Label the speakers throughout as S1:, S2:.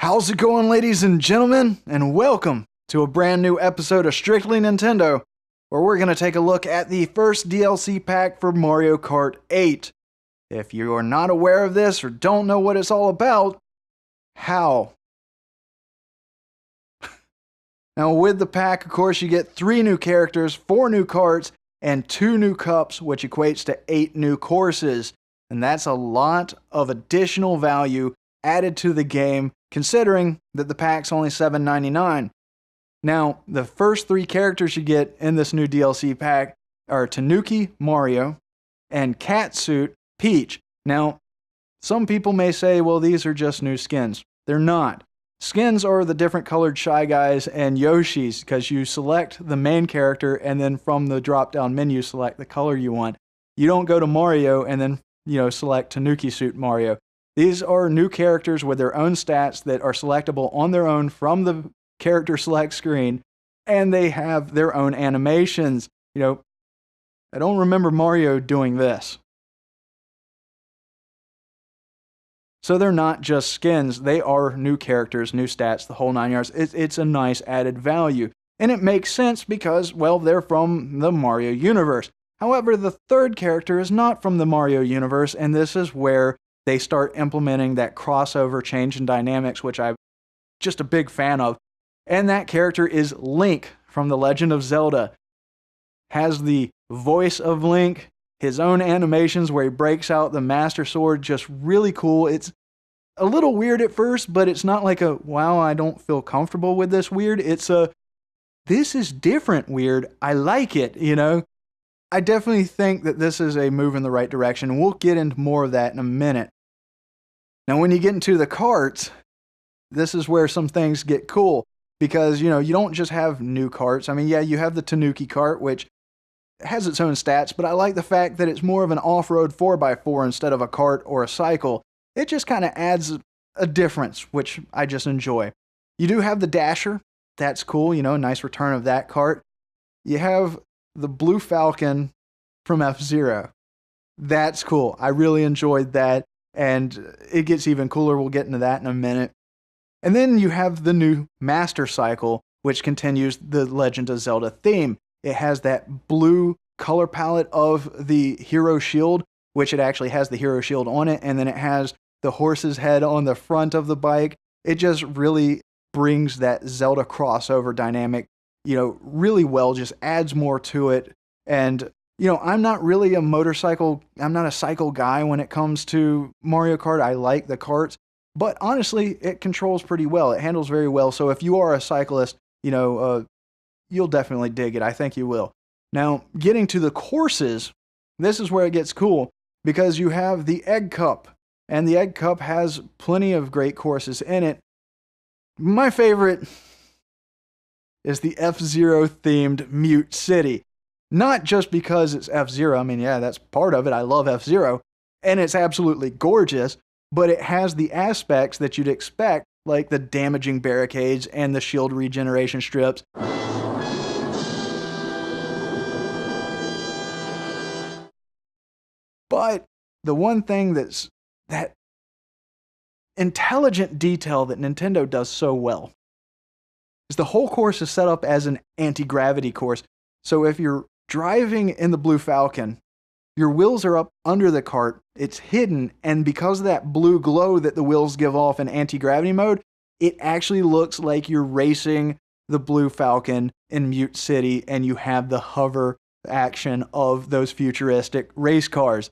S1: How's it going, ladies and gentlemen? And welcome to a brand new episode of Strictly Nintendo, where we're going to take a look at the first DLC pack for Mario Kart 8. If you are not aware of this or don't know what it's all about, how? Now, with the pack, of course, you get 3 new characters, 4 new karts, and 2 new cups, which equates to 8 new courses. And that's a lot of additional value added to the game, considering that the pack's only $7.99. Now, the first 3 characters you get in this new DLC pack are Tanuki, Mario, and Catsuit, Peach. Now, some people may say, well, these are just new skins. They're not. Skins are the different colored Shy Guys and Yoshis, because you select the main character and then from the drop-down menu select the color you want. You don't go to Mario and then, select Tanuki Suit Mario. These are new characters with their own stats that are selectable on their own from the character select screen, and they have their own animations. I don't remember Mario doing this. So they're not just skins, they are new characters, new stats, the whole 9 yards. It's a nice added value. And it makes sense because, well, they're from the Mario universe. However, the third character is not from the Mario universe, and this is where they start implementing that crossover change in dynamics, which I'm just a big fan of. And that character is Link from The Legend of Zelda. Has the voice of Link, his own animations where he breaks out the Master Sword, just really cool. It's a little weird at first, but it's not like a, wow, I don't feel comfortable with this weird. It's a, this is different weird. I like it, I definitely think that this is a move in the right direction. We'll get into more of that in a minute. Now, when you get into the karts, this is where some things get cool. Because, you don't just have new karts. I mean, yeah, you have the Tanuki kart, which has its own stats, but I like the fact that it's more of an off-road 4x4 instead of a kart or a cycle. It just kind of adds a difference, which I just enjoy. You do have the Dasher. That's cool, a nice return of that kart. You have the Blue Falcon from F-Zero. That's cool. I really enjoyed that, and it gets even cooler. We'll get into that in a minute. And then you have the new Master Cycle, which continues the Legend of Zelda theme. It has that blue color palette of the hero shield, which it actually has the hero shield on it, and then it has the horse's head on the front of the bike. It just really brings that Zelda crossover dynamic, really well, just adds more to it. And, I'm not really I'm not a cycle guy when it comes to Mario Kart. I like the karts, but honestly, it controls pretty well. It handles very well. So if you are a cyclist, you'll definitely dig it. I think you will. Now, getting to the courses, this is where it gets cool, because you have the Egg Cup, and the Egg Cup has plenty of great courses in it. My favorite is the F-Zero themed Mute City. Not just because it's F-Zero. I mean, yeah, that's part of it. I love F-Zero, and it's absolutely gorgeous, but it has the aspects that you'd expect, like the damaging barricades and the shield regeneration strips. But the one thing that's that intelligent detail that Nintendo does so well is the whole course is set up as an anti-gravity course. So if you're driving in the Blue Falcon, your wheels are up under the kart, it's hidden, and because of that blue glow that the wheels give off in anti-gravity mode, it actually looks like you're racing the Blue Falcon in Mute City, and you have the hover action of those futuristic race cars.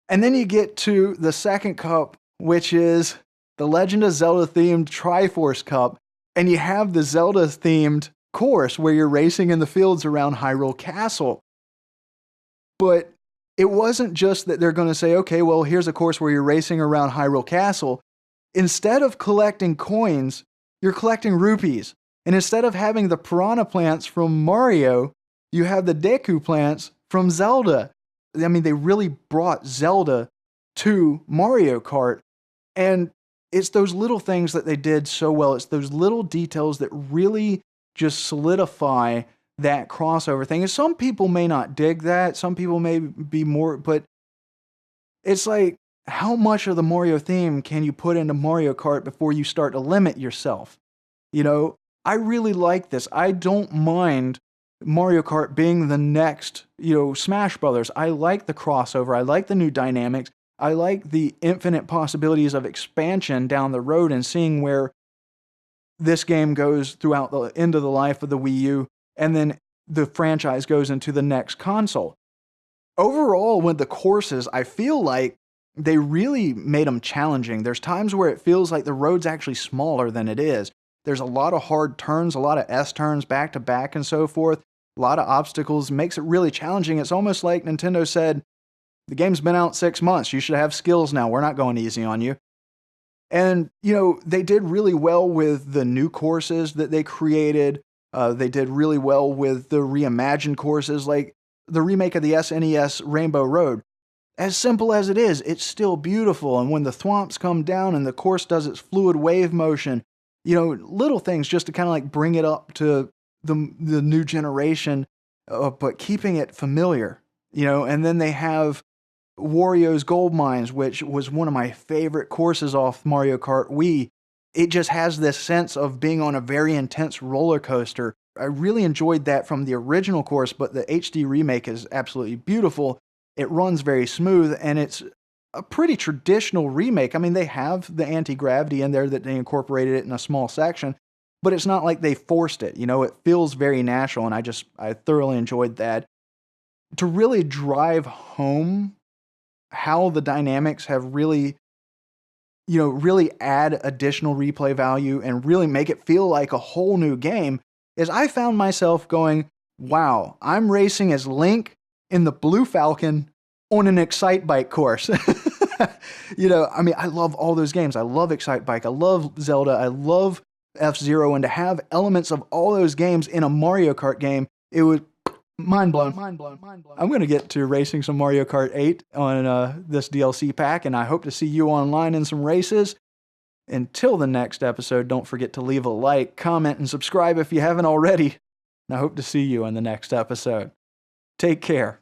S1: And then you get to the second cup, which is the Legend of Zelda themed Triforce Cup, and you have the Zelda themed course where you're racing in the fields around Hyrule Castle. But it wasn't just that they're going to say, okay, well, here's a course where you're racing around Hyrule Castle. Instead of collecting coins, you're collecting rupees. And instead of having the piranha plants from Mario, you have the Deku plants from Zelda. I mean, they really brought Zelda to Mario Kart. And it's those little things that they did so well. It's those little details that really just solidify that crossover thing. And some people may not dig that. Some people may be more, but it's like, how much of the Mario theme can you put into Mario Kart before you start to limit yourself? You know, I really like this. I don't mind Mario Kart being the next, Smash Brothers. I like the crossover. I like the new dynamics. I like the infinite possibilities of expansion down the road and seeing where this game goes throughout the end of the life of the Wii U, and then the franchise goes into the next console. Overall, with the courses, I feel like they really made them challenging. There's times where it feels like the road's actually smaller than it is. There's a lot of hard turns, a lot of S-turns back to back and so forth, a lot of obstacles, makes it really challenging. It's almost like Nintendo said, the game's been out 6 months, you should have skills now, we're not going easy on you. And, they did really well with the new courses that they created. They did really well with the reimagined courses, like the remake of the SNES Rainbow Road. As simple as it is, it's still beautiful. And when the thwomps come down and the course does its fluid wave motion, little things just to kind of like bring it up to the new generation, but keeping it familiar, and then they have Wario's Gold Mines, which was one of my favorite courses off Mario Kart Wii. It just has this sense of being on a very intense roller coaster. I really enjoyed that from the original course, but the HD remake is absolutely beautiful. It runs very smooth, and it's a pretty traditional remake. I mean, they have the anti-gravity in there that they incorporated it in a small section, but it's not like they forced it. It feels very natural, and I thoroughly enjoyed that. To really drive home how the dynamics have really add additional replay value and really make it feel like a whole new game, is I found myself going, wow, I'm racing as Link in the Blue Falcon on an Excitebike course. I love all those games. I love Excitebike. I love Zelda. I love F-Zero. And to have elements of all those games in a Mario Kart game, it was mind blown. I'm going to get to racing some Mario Kart 8 on this DLC pack, and I hope to see you online in some races. Until the next episode, don't forget to leave a like, comment, and subscribe if you haven't already. And I hope to see you in the next episode. Take care.